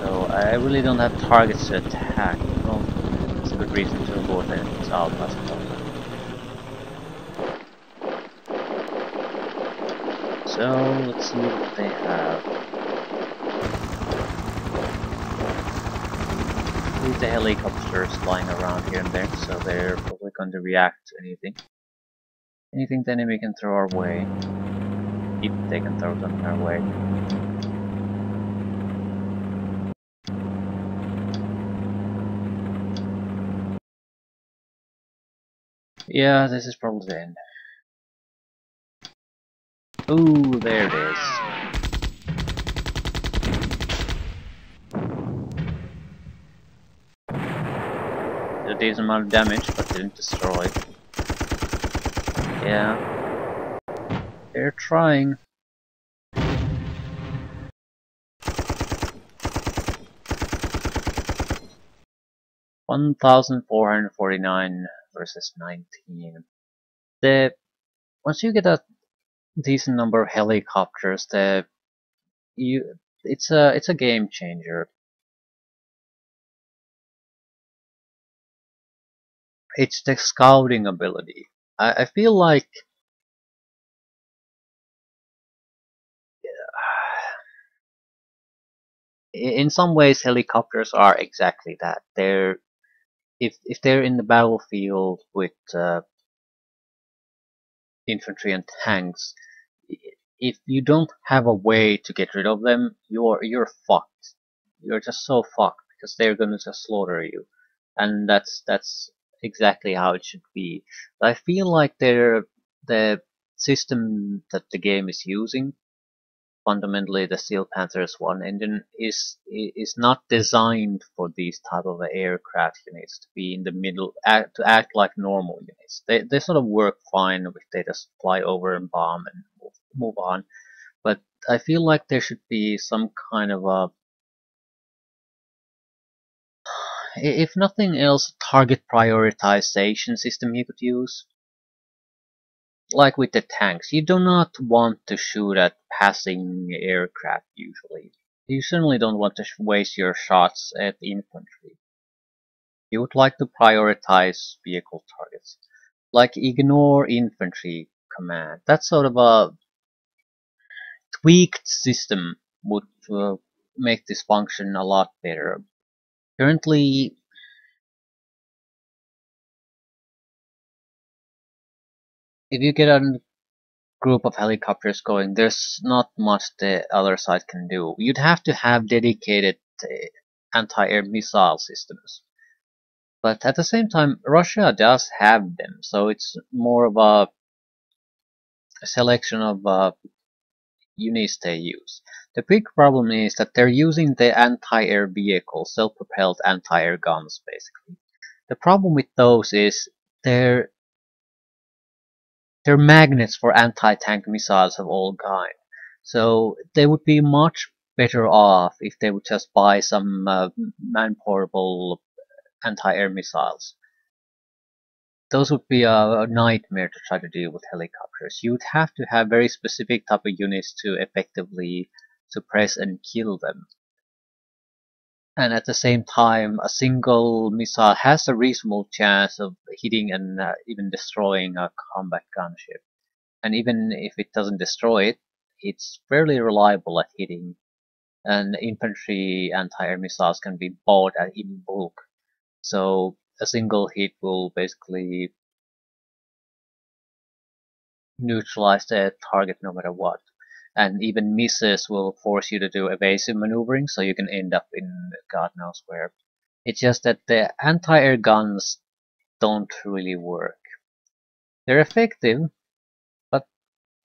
So I really don't have targets to attack. Well, it's a good reason to avoid it. It's out as well. So let's see what they have. The helicopters flying around here and there, so they're probably going to react to anything. Anything the enemy can throw our way, if they can throw them our way. Yeah, this is probably the end. Ooh, there it is. Did a decent amount of damage, but didn't destroy. Yeah. They're trying. $1,449 versus 19. Once you get a decent number of helicopters, it's a game changer. It's the scouting ability. I feel like In some ways, helicopters are exactly that. If they're in the battlefield with infantry and tanks, if you don't have a way to get rid of them, you're fucked. You're just so fucked because they're gonna just slaughter you, and that's exactly how it should be. But I feel like the system that the game is using, fundamentally the Steel Panthers 1 engine, is not designed for these type of aircraft units to be in the middle, to act like normal units. They sort of work fine if they just fly over and bomb and move on. But I feel like there should be some kind of a, if nothing else, target prioritization system you could use. Like with the tanks, you do not want to shoot at passing aircraft usually. You certainly don't want to waste your shots at infantry. You would like to prioritize vehicle targets. Like ignore infantry command. That sort of a tweaked system would make this function a lot better. Currently, if you get a group of helicopters going, there's not much the other side can do. You'd have to have dedicated anti-air missile systems. But at the same time, Russia does have them, so it's more of a selection of units they use. The big problem is that they're using the anti-air vehicles, self-propelled anti-air guns, basically. The problem with those is they're they're magnets for anti-tank missiles of all kinds. So they would be much better off if they would just buy some man-portable anti-air missiles. Those would be a nightmare to try to deal with helicopters. You would have to have very specific type of units to effectively suppress and kill them. And at the same time, a single missile has a reasonable chance of hitting and even destroying a combat gunship. And even if it doesn't destroy it, it's fairly reliable at hitting. And infantry anti-air missiles can be bought in bulk. So a single hit will basically neutralize the target no matter what. And even misses will force you to do evasive maneuvering, so you can end up in God knows where. It's just that the anti-air guns don't really work. They're effective, but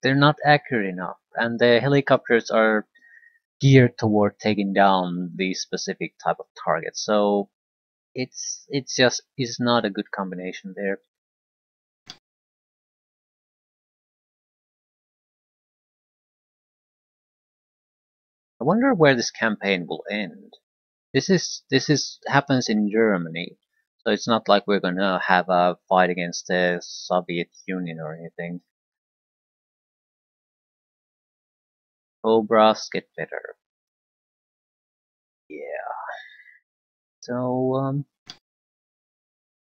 they're not accurate enough, and the helicopters are geared toward taking down these specific type of targets. So it's just is not a good combination there. I wonder where this campaign will end. This is happens in Germany, so it's not like we're gonna have a fight against the Soviet Union or anything. Cobras get better. Yeah. So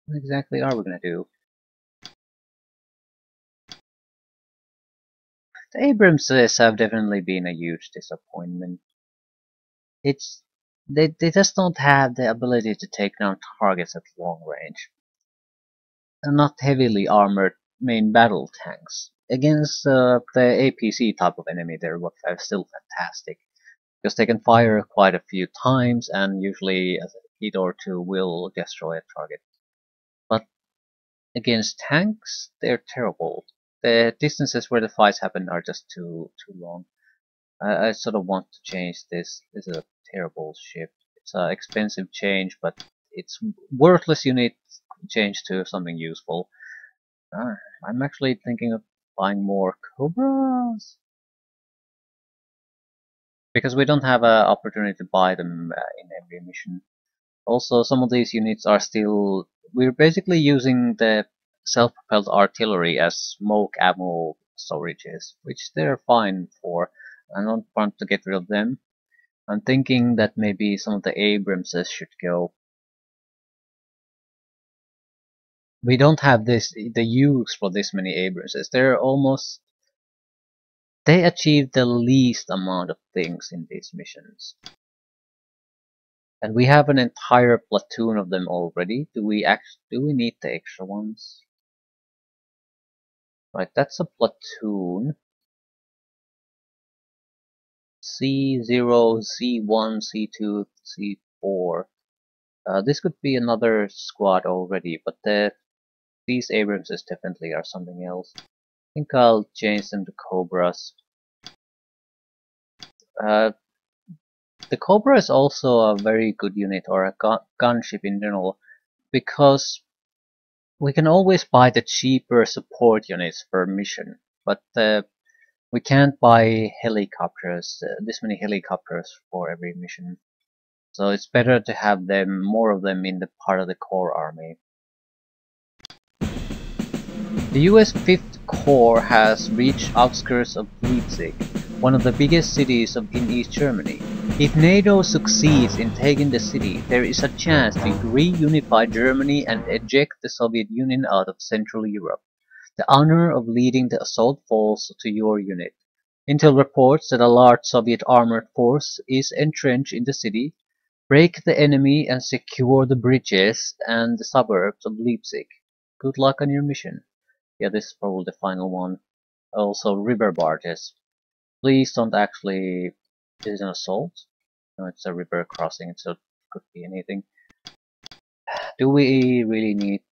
what exactly are we gonna do? The Abramses have definitely been a huge disappointment. It's they just don't have the ability to take down targets at long range. They're not heavily armored main battle tanks. Against the APC type of enemy, they're still fantastic because they can fire quite a few times and usually a hit or two will destroy a target. But against tanks, they're terrible. The distances where the fights happen are just too long. I sort of want to change this. This is a terrible ship. It's an expensive change, but it's worthless. You need change to something useful. I'm actually thinking of buying more Cobras because we don't have an opportunity to buy them in every mission. Also, some of these units are still. We're basically using the self-propelled artillery as smoke ammo storages, which they're fine for. I don't want to get rid of them. I'm thinking that maybe some of the Abramses should go. We don't have the use for this many Abramses. They achieve the least amount of things in these missions. And we have an entire platoon of them already. Do we need the extra ones? Right, that's a platoon. C0, C1, C2, C4. This could be another squad already, but these Abramses definitely are something else. I think I'll change them to Cobras. The Cobra is also a very good unit, or a gunship in general, because we can always buy the cheaper support units per mission, but we can't buy helicopters, this many helicopters for every mission. So it's better to have more of them in the part of the core army. The US 5th Corps has reached outskirts of Leipzig, one of the biggest cities in East Germany. If NATO succeeds in taking the city, there is a chance to reunify Germany and eject the Soviet Union out of Central Europe. The honor of leading the assault falls to your unit. Intel reports that a large Soviet armored force is entrenched in the city. Break the enemy and secure the bridges and the suburbs of Leipzig. Good luck on your mission. Yeah, this is probably the final one. Also, river barges. Please don't actually... This is an assault? No, it's a river crossing, so it could be anything. Do we really need...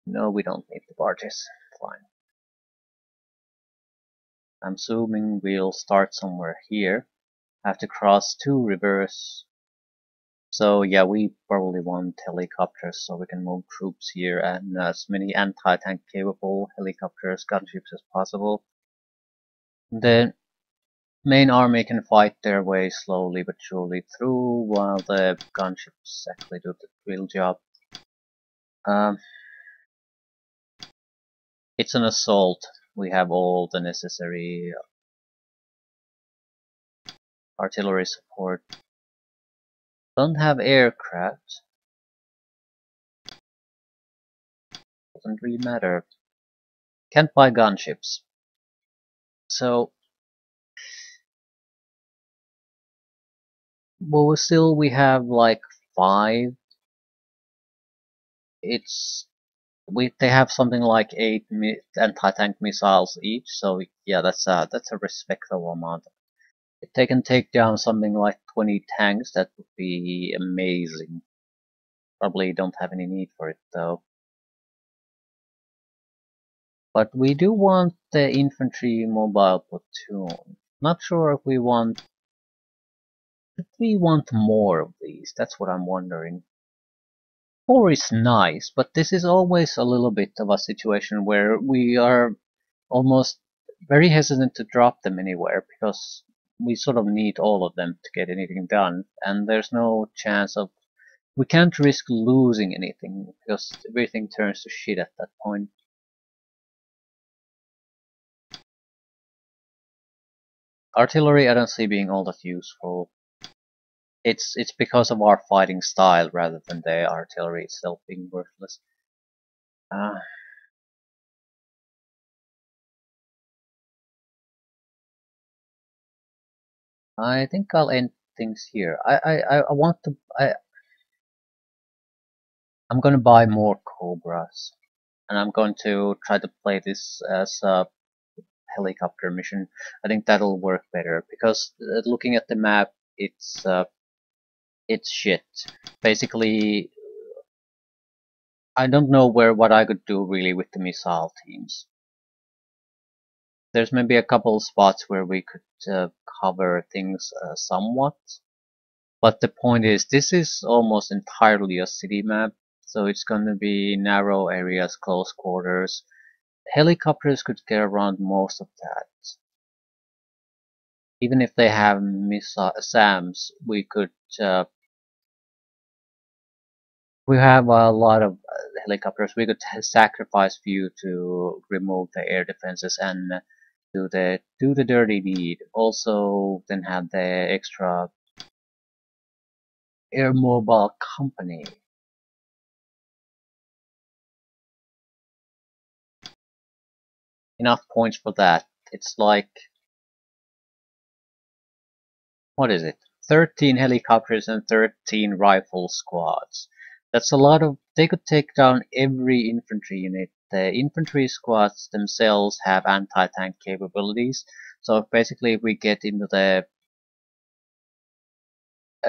No, we don't need the barges. Fine. I'm assuming we'll start somewhere here. Have to cross 2 rivers. So yeah, we probably want helicopters so we can move troops here and as many anti-tank capable helicopters, gunships as possible. The main army can fight their way slowly but surely through while the gunships actually do the real job. It's an assault. We have all the necessary artillery support. Don't have aircraft. Doesn't really matter. Can't buy gunships. So, well, we have like 5. They have something like 8 anti-tank missiles each. So yeah, that's a respectable amount. If they can take down something like 20 tanks, that would be amazing. Probably don't have any need for it though. But we do want the infantry mobile platoon. Not sure if we want... If we want more of these, that's what I'm wondering. 4 is nice, but this is always a little bit of a situation where we are almost very hesitant to drop them anywhere because we sort of need all of them to get anything done, and there's no chance of... We can't risk losing anything because everything turns to shit at that point. Artillery I don't see being all that useful. It's because of our fighting style rather than the artillery itself being worthless. I think I'll end things here. I'm gonna buy more Cobras, and I'm going to try to play this as a helicopter mission. I think that'll work better because looking at the map, it's shit. Basically, I don't know what I could do really with the missile teams. There's maybe a couple spots where we could cover things somewhat, but the point is this is almost entirely a city map, so it's going to be narrow areas, close quarters. Helicopters could get around most of that. Even if they have SAMs, we could we have a lot of helicopters. We could sacrifice few to remove the air defenses and do the dirty deed. Also, then have the extra air mobile company. Enough points for that. It's like, what is it? 13 helicopters and 13 rifle squads. That's a lot of. They could take down every infantry unit. The infantry squads themselves have anti-tank capabilities. So basically, if we get into the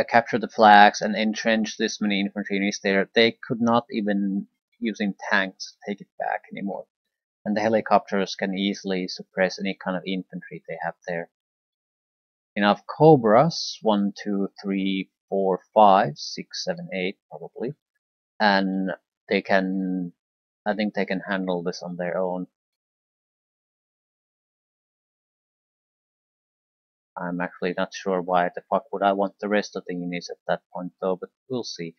capture the flags and entrench this many infantry units there, they could not even using tanks take it back anymore. And the helicopters can easily suppress any kind of infantry they have there. Enough Cobras, 1, 2, 3, 4, 5, 6, 7, 8 probably, and they can, I think they can handle this on their own. I'm actually not sure why the fuck would I want the rest of the units at that point though, but we'll see.